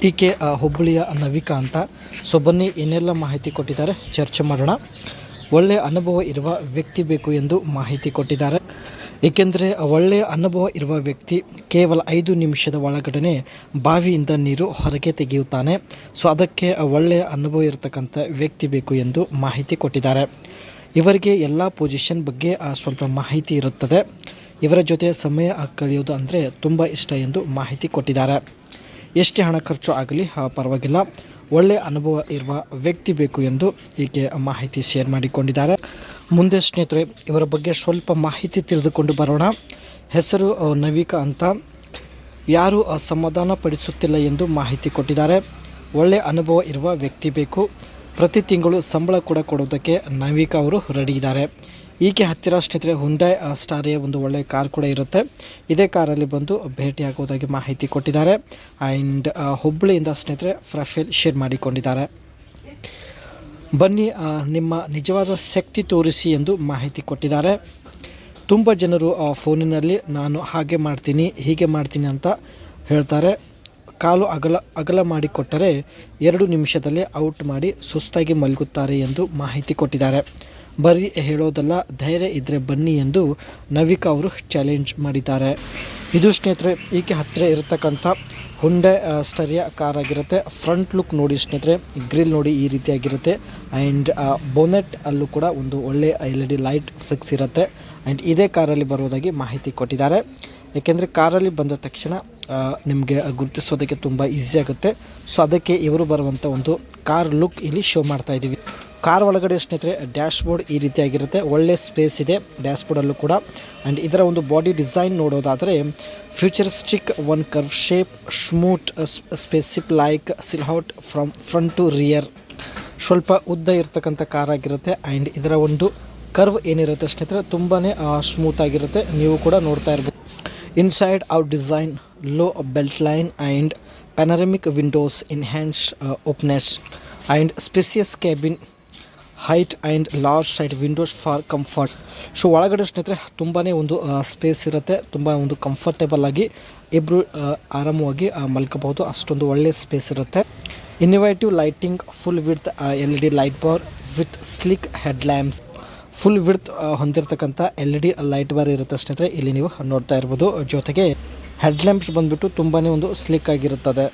ಈಕೆ ಹುಬ್ಬಳ್ಳಿಯ ನವಿಕಾ ಅಂತ. ಸೊ ಬನ್ನಿ ಏನೆಲ್ಲ ಮಾಹಿತಿ ಕೊಟ್ಟಿದ್ದಾರೆ ಚರ್ಚೆ ಮಾಡೋಣ. ಒಳ್ಳೆಯ ಅನುಭವ ಇರುವ ವ್ಯಕ್ತಿ ಬೇಕು ಎಂದು ಮಾಹಿತಿ ಕೊಟ್ಟಿದ್ದಾರೆ. ಏಕೆಂದರೆ ಒಳ್ಳೆಯ ಅನುಭವ ಇರುವ ವ್ಯಕ್ತಿ ಕೇವಲ 5 ನಿಮಿಷದ ಒಳಗಡೆ ಬಾವಿಯಿಂದ ನೀರು ಹೊರಗೆ ತೆಗೆಯುತ್ತಾನೆ. ಸೊ ಅದಕ್ಕೆ ಒಳ್ಳೆಯ ಅನುಭವ ಇರತಕ್ಕಂಥ ವ್ಯಕ್ತಿ ಬೇಕು ಎಂದು ಮಾಹಿತಿ ಕೊಟ್ಟಿದ್ದಾರೆ. ಇವರಿಗೆ ಎಲ್ಲ ಪೊಸಿಷನ್ ಬಗ್ಗೆ ಸ್ವಲ್ಪ ಮಾಹಿತಿ ಇರುತ್ತದೆ. ಇವರ ಜೊತೆ ಸಮಯ ಕಳೆಯೋದು ಅಂದರೆ ತುಂಬ ಇಷ್ಟ ಎಂದು ಮಾಹಿತಿ ಕೊಟ್ಟಿದ್ದಾರೆ. ಎಷ್ಟೇ ಹಣ ಖರ್ಚು ಆಗಲಿ ಪರವಾಗಿಲ್ಲ, ಒಳ್ಳೆಯ ಅನುಭವ ಇರುವ ವ್ಯಕ್ತಿ ಬೇಕು ಎಂದು ಈಕೆ ಮಾಹಿತಿ ಶೇರ್ ಮಾಡಿಕೊಂಡಿದ್ದಾರೆ. ಮುಂದೆ ಸ್ನೇಹಿತರೆ ಇವರ ಬಗ್ಗೆ ಸ್ವಲ್ಪ ಮಾಹಿತಿ ತಿಳಿದುಕೊಂಡು ಬರೋಣ. ಹೆಸರು ನವಿಕಾ ಅಂತ. ಯಾರೂ ಸಮಾಧಾನ ಪಡಿಸುತ್ತಿಲ್ಲ ಎಂದು ಮಾಹಿತಿ ಕೊಟ್ಟಿದ್ದಾರೆ. ಒಳ್ಳೆಯ ಅನುಭವ ಇರುವ ವ್ಯಕ್ತಿ ಬೇಕು. ಪ್ರತಿ ತಿಂಗಳು ಸಂಬಳ ಕೂಡ ಕೊಡೋದಕ್ಕೆ ನವಿಕಾ ಅವರು ರೆಡಿ ಇದ್ದಾರೆ. ಈಕೆ ಹತ್ತಿರ ಸ್ನೇಹಿತರೆ ಹುಂಡೈ ಸ್ಟಾರಿಯ ಒಂದು ಒಳ್ಳೆಯ ಕಾರ್ ಕೂಡ ಇರುತ್ತೆ. ಇದೇ ಕಾರಲ್ಲಿ ಬಂದು ಭೇಟಿಯಾಗುವುದಾಗಿ ಮಾಹಿತಿ ಕೊಟ್ಟಿದ್ದಾರೆ. ಆ್ಯಂಡ್ ಹುಬ್ಬಳ್ಳಿಯಿಂದ ಸ್ನೇಹಿತರೆ ಪ್ರೊಫೈಲ್ ಶೇರ್ ಮಾಡಿಕೊಂಡಿದ್ದಾರೆ. ಬನ್ನಿ ನಿಮ್ಮ ನಿಜವಾದ ಶಕ್ತಿ ತೋರಿಸಿ ಎಂದು ಮಾಹಿತಿ ಕೊಟ್ಟಿದ್ದಾರೆ. ತುಂಬ ಜನರು ಫೋನಿನಲ್ಲಿ ನಾನು ಹಾಗೆ ಮಾಡ್ತೀನಿ ಹೀಗೆ ಮಾಡ್ತೀನಿ ಅಂತ ಹೇಳ್ತಾರೆ. ಕಾಲು ಅಗಲ ಮಾಡಿಕೊಟ್ಟರೆ 2 ನಿಮಿಷದಲ್ಲಿ ಔಟ್ ಮಾಡಿ ಸುಸ್ತಾಗಿ ಮಲಗುತ್ತಾರೆ ಎಂದು ಮಾಹಿತಿ ಕೊಟ್ಟಿದ್ದಾರೆ. ಬರೀ ಹೇಳೋದಲ್ಲ, ಧೈರ್ಯ ಇದ್ದರೆ ಬನ್ನಿ ಎಂದು ನವಿಕಾ ಅವರು ಚಾಲೆಂಜ್ ಮಾಡಿದ್ದಾರೆ. ಇದು ಸ್ನೇಹಿತರೆ ಈಕೆ ಹತ್ತಿರ ಇರತಕ್ಕಂಥ ಹುಂಡೈ ಸ್ಟಾರಿಯ ಕಾರ್ ಆಗಿರುತ್ತೆ. ಫ್ರಂಟ್ ಲುಕ್ ನೋಡಿ ಸ್ನೇಹಿತರೆ, ಗ್ರಿಲ್ ನೋಡಿ ಈ ರೀತಿಯಾಗಿರುತ್ತೆ. ಆ್ಯಂಡ್ ಬೋನೆಟ್ ಅಲ್ಲೂ ಕೂಡ ಒಂದು ಒಳ್ಳೆಯ LED ಲೈಟ್ ಫಿಕ್ಸ್ ಇರುತ್ತೆ. ಆ್ಯಂಡ್ ಇದೇ ಕಾರಲ್ಲಿ ಬರುವುದಾಗಿ ಮಾಹಿತಿ ಕೊಟ್ಟಿದ್ದಾರೆ. ಏಕೆಂದರೆ ಕಾರಲ್ಲಿ ಬಂದ ತಕ್ಷಣ ನಿಮಗೆ ಗುರುತಿಸೋದಕ್ಕೆ ತುಂಬ ಈಸಿ ಆಗುತ್ತೆ. ಸೊ ಅದಕ್ಕೆ ಇವರು ಬರುವಂಥ ಒಂದು ಕಾರ್ ಲುಕ್ ಇಲ್ಲಿ ಶೋ ಮಾಡ್ತಾ ಇದ್ದೀವಿ. ಕಾರ್ ಒಳಗಡೆ ಸ್ನೇಹಿತರೆ ಡ್ಯಾಶ್ ಬೋರ್ಡ್ ಈ ರೀತಿಯಾಗಿರುತ್ತೆ. ಒಳ್ಳೆ ಸ್ಪೇಸ್ ಇದೆ ಡ್ಯಾಶ್ ಬೋರ್ಡಲ್ಲೂ ಕೂಡ. ಆ್ಯಂಡ್ ಇದರ ಒಂದು ಬಾಡಿ ಡಿಸೈನ್ ನೋಡೋದಾದರೆ futuristic one curve shape smooth specific like silhouette from front to rear. ಸ್ವಲ್ಪ ಉದ್ದ ಇರತಕ್ಕಂಥ ಕಾರ್ ಆಗಿರುತ್ತೆ. ಆ್ಯಂಡ್ ಇದರ ಒಂದು ಕರ್ವ್ ಏನಿರುತ್ತೆ ಸ್ನೇಹಿತರೆ ತುಂಬಾ ಸ್ಮೂತ್ ಆಗಿರುತ್ತೆ. ನೀವು ಕೂಡ ನೋಡ್ತಾ ಇರ್ಬೋದು. Inside out design, low belt line and panoramic windows, enhance openness and spacious cabin, height and large side windows for comfort. So ಒಳಗಡೆ ಸ್ನೇಹಿತರೆ ತುಂಬಾ ಒಂದು ಸ್ಪೇಸ್ ಇರುತ್ತೆ. ತುಂಬ ಒಂದು ಕಂಫರ್ಟೇಬಲ್ ಆಗಿ ಇಬ್ಬರು ಆರಾಮವಾಗಿ ಮಲ್ಕೋಬಹುದು. ಅಷ್ಟೊಂದು ಒಳ್ಳೆಯ ಸ್ಪೇಸ್ ಇರುತ್ತೆ. Innovative lighting, full width LED light bar with slick head lamps. Full width ಹೊಂದಿರತಕ್ಕಂಥ LED ಲೈಟ್ ಬಾರ್ ಇರುತ್ತೆ ಸ್ನೇಹಿತರೆ, ಇಲ್ಲಿ ನೀವು ನೋಡ್ತಾ ಇರ್ಬೋದು. ಜೊತೆಗೆ ಹೆಡ್ ಲ್ಯಾಂಪ್ಸ್ ಬಂದುಬಿಟ್ಟು ತುಂಬಾ ಒಂದು ಸ್ಲಿಕ್ ಆಗಿರುತ್ತದೆ.